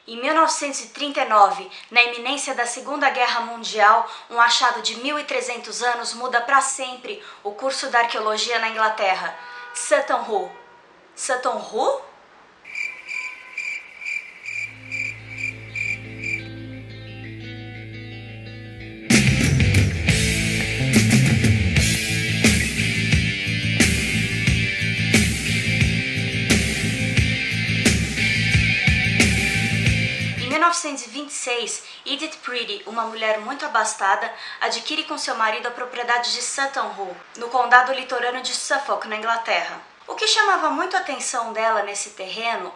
Em 1939, na iminência da Segunda Guerra Mundial, um achado de 1.300 anos muda para sempre o curso da arqueologia na Inglaterra. Sutton Hoo. Sutton Hoo? Em 1926, Edith Pretty, uma mulher muito abastada, adquire com seu marido a propriedade de Sutton Hoo, no condado litorâneo de Suffolk, na Inglaterra. O que chamava muito a atenção dela nesse terreno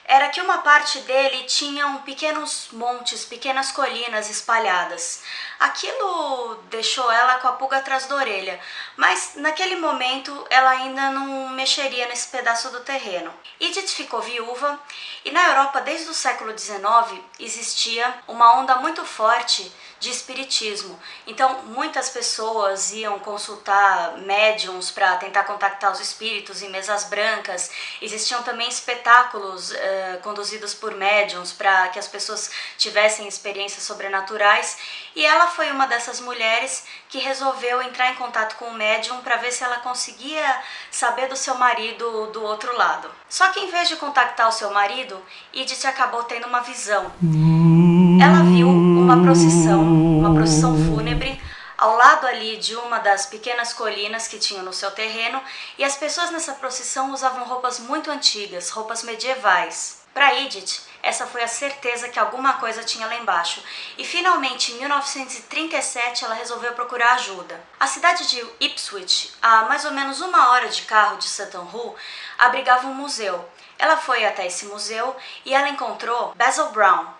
era que uma parte dele tinham pequenos montes, pequenas colinas espalhadas. Aquilo deixou ela com a pulga atrás da orelha, mas naquele momento ela ainda não mexeria nesse pedaço do terreno. Edith ficou viúva e na Europa desde o século XIX existia uma onda muito forte de espiritismo. Então muitas pessoas iam consultar médiums para tentar contactar os espíritos em mesas brancas. Existiam também espetáculos conduzidos por médiums para que as pessoas tivessem experiências sobrenaturais, e ela foi uma dessas mulheres que resolveu entrar em contato com o médium para ver se ela conseguia saber do seu marido do outro lado. Só que em vez de contactar o seu marido, Edith acabou tendo uma visão. Ela viu uma procissão fúnebre ao lado ali de uma das pequenas colinas que tinham no seu terreno, e as pessoas nessa procissão usavam roupas muito antigas, roupas medievais. Para Edith, essa foi a certeza que alguma coisa tinha lá embaixo, e finalmente em 1937 ela resolveu procurar ajuda. A cidade de Ipswich, a mais ou menos 1 hora de carro de Sutton Hoo, abrigava um museu. Ela foi até esse museu e ela encontrou Basil Brown,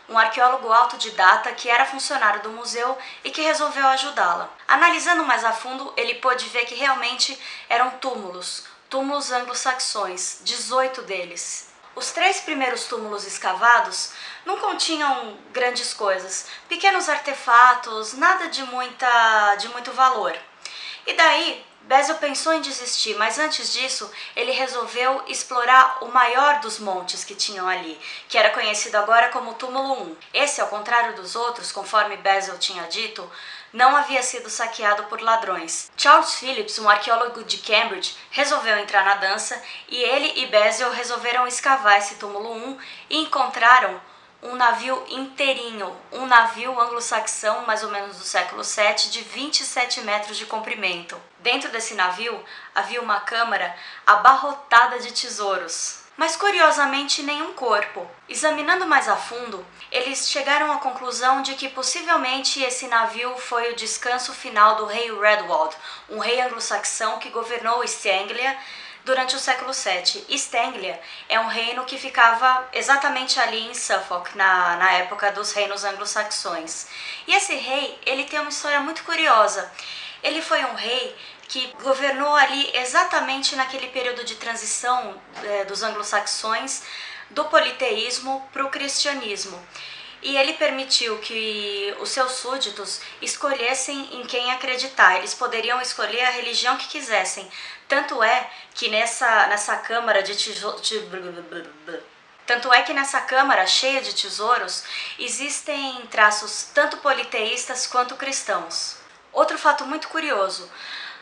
um arqueólogo autodidata que era funcionário do museu e que resolveu ajudá-la. Analisando mais a fundo, ele pôde ver que realmente eram túmulos anglo-saxões, 18 deles. Os 3 primeiros túmulos escavados não continham grandes coisas, pequenos artefatos, nada de muito valor. E daí, Basil pensou em desistir, mas antes disso, ele resolveu explorar o maior dos montes que tinham ali, que era conhecido agora como Túmulo 1. Esse, ao contrário dos outros, conforme Basil tinha dito, não havia sido saqueado por ladrões. Charles Phillips, um arqueólogo de Cambridge, resolveu entrar na dança, e ele e Basil resolveram escavar esse Túmulo 1 e encontraram um navio inteirinho, um navio anglo-saxão, mais ou menos do século VII, de 27 metros de comprimento. Dentro desse navio havia uma câmara abarrotada de tesouros, mas curiosamente nenhum corpo. Examinando mais a fundo, eles chegaram à conclusão de que possivelmente esse navio foi o descanso final do rei Redwald, um rei anglo-saxão que governou East Anglia durante o século VII. East Anglia é um reino que ficava exatamente ali em Suffolk, na época dos reinos anglo-saxões. E esse rei, ele tem uma história muito curiosa. Ele foi um rei que governou ali exatamente naquele período de transição dos anglo-saxões, do politeísmo para o cristianismo. E ele permitiu que os seus súditos escolhessem em quem acreditar. Eles poderiam escolher a religião que quisessem. Tanto é que nessa câmara cheia de tesouros existem traços tanto politeístas quanto cristãos. Outro fato muito curioso: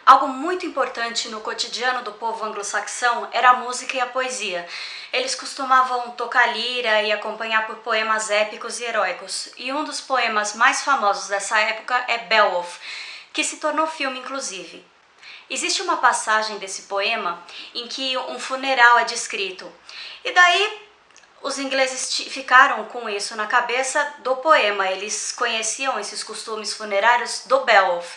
algo muito importante no cotidiano do povo anglo-saxão era a música e a poesia. Eles costumavam tocar lira e acompanhar por poemas épicos e heróicos. E um dos poemas mais famosos dessa época é Beowulf, que se tornou filme inclusive. Existe uma passagem desse poema em que um funeral é descrito. E daí os ingleses ficaram com isso na cabeça do poema. Eles conheciam esses costumes funerários do Beowulf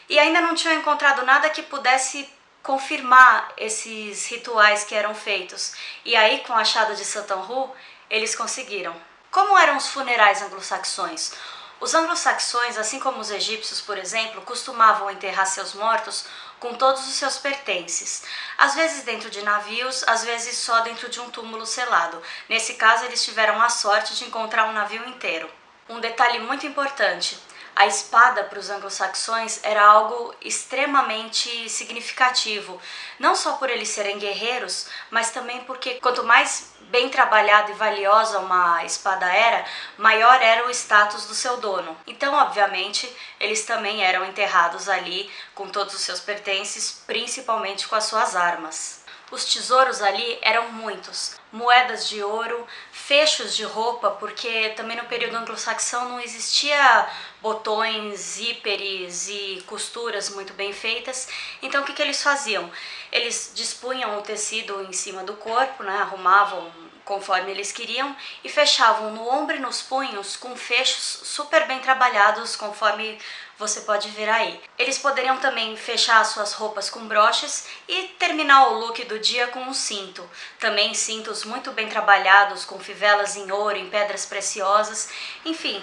e ainda não tinham encontrado nada que pudesse confirmar esses rituais que eram feitos. E aí, com a achada de Sutton Hoo, eles conseguiram. Como eram os funerais anglo-saxões? Os anglo-saxões, assim como os egípcios, por exemplo, costumavam enterrar seus mortos com todos os seus pertences. Às vezes dentro de navios, às vezes só dentro de um túmulo selado. Nesse caso, eles tiveram a sorte de encontrar um navio inteiro. Um detalhe muito importante: A espada para os anglo-saxões era algo extremamente significativo, não só por eles serem guerreiros, mas também porque quanto mais bem trabalhada e valiosa uma espada era, maior era o status do seu dono. Então, obviamente, eles também eram enterrados ali com todos os seus pertences, principalmente com as suas armas. Os tesouros ali eram muitos, moedas de ouro, fechos de roupa, porque também no período anglo-saxão não existia botões, zíperes e costuras muito bem feitas. Então o que eles faziam? Eles dispunham o tecido em cima do corpo, né, arrumavam conforme eles queriam e fechavam no ombro e nos punhos com fechos super bem trabalhados, conforme você pode ver aí. Eles poderiam também fechar as suas roupas com broches e terminar o look do dia com um cinto. Também cintos muito bem trabalhados, com fivelas em ouro, em pedras preciosas, enfim.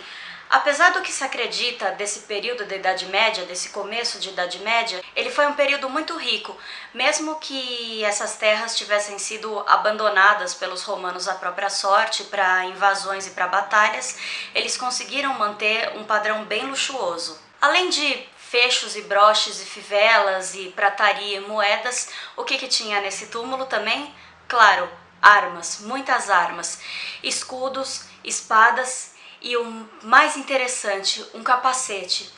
Apesar do que se acredita desse período da Idade Média, desse começo de Idade Média, ele foi um período muito rico, mesmo que essas terras tivessem sido abandonadas pelos romanos à própria sorte para invasões e para batalhas, eles conseguiram manter um padrão bem luxuoso. Além de fechos e broches e fivelas e prataria e moedas, o que tinha nesse túmulo também? Claro, armas, muitas armas, escudos, espadas e o mais interessante, um capacete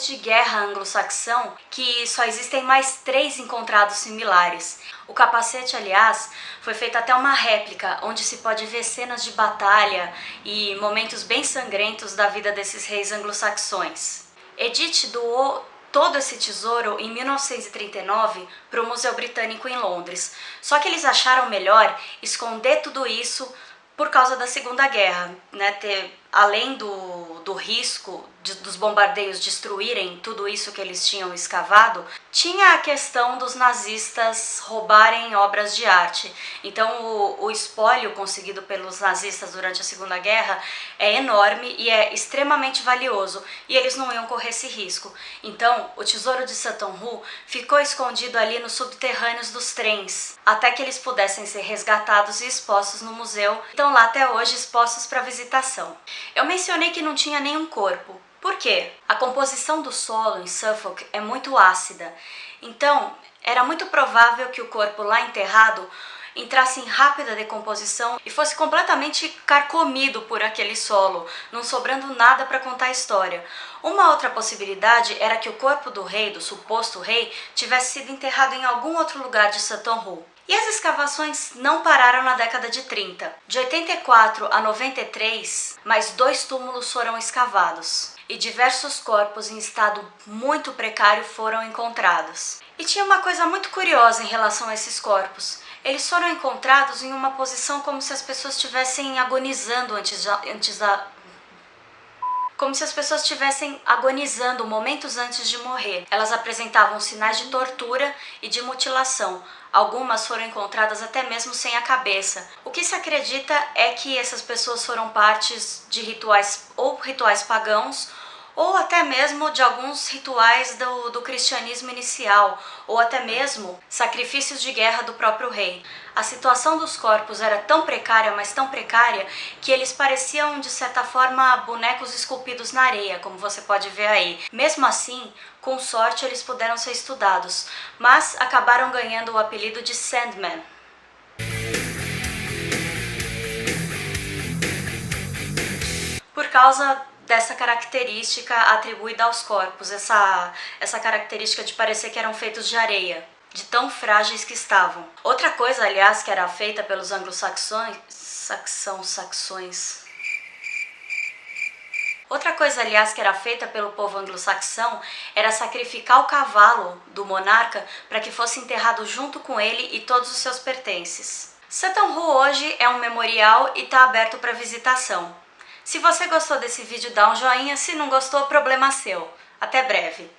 de guerra anglo-saxão que só existem mais 3 encontrados similares. O capacete, aliás, foi feito até uma réplica, onde se pode ver cenas de batalha e momentos bem sangrentos da vida desses reis anglo-saxões. Edith doou todo esse tesouro em 1939 para o Museu Britânico em Londres, só que eles acharam melhor esconder tudo isso por causa da Segunda Guerra, né? Além do risco dos bombardeios destruírem tudo isso que eles tinham escavado, tinha a questão dos nazistas roubarem obras de arte. Então o espólio conseguido pelos nazistas durante a Segunda Guerra é enorme e é extremamente valioso, e eles não iam correr esse risco. Então o tesouro de Sutton Hoo ficou escondido ali nos subterrâneos dos trens, até que eles pudessem ser resgatados e expostos no museu. Estão lá até hoje expostos para visitação. Eu mencionei que não tinha nenhum corpo. Por quê? A composição do solo em Suffolk é muito ácida, então era muito provável que o corpo lá enterrado entrasse em rápida decomposição e fosse completamente carcomido por aquele solo, não sobrando nada para contar a história. Uma outra possibilidade era que o corpo do rei, do suposto rei, tivesse sido enterrado em algum outro lugar de Sutton Hoo. E as escavações não pararam na década de 30. De 84 a 93, mais 2 túmulos foram escavados e diversos corpos em estado muito precário foram encontrados. E tinha uma coisa muito curiosa em relação a esses corpos. Eles foram encontrados em uma posição como se as pessoas estivessem agonizando como se as pessoas estivessem agonizando momentos antes de morrer. Elas apresentavam sinais de tortura e de mutilação. Algumas foram encontradas até mesmo sem a cabeça. O que se acredita é que essas pessoas foram partes de rituais pagãos, ou até mesmo de alguns rituais do cristianismo inicial, ou até mesmo sacrifícios de guerra do próprio rei. A situação dos corpos era tão precária, mas tão precária, que eles pareciam de certa forma bonecos esculpidos na areia, como você pode ver aí. Mesmo assim, com sorte eles puderam ser estudados, mas acabaram ganhando o apelido de Sandman. Por causa dessa característica atribuída aos corpos, essa característica de parecer que eram feitos de areia, de tão frágeis que estavam. Outra coisa, aliás, que era feita pelos anglo-saxões... Outra coisa, aliás, que era feita pelo povo anglo-saxão era sacrificar o cavalo do monarca para que fosse enterrado junto com ele e todos os seus pertences. Sutton Hoo hoje é um memorial e está aberto para visitação. Se você gostou desse vídeo, dá um joinha. Se não gostou, problema seu. Até breve!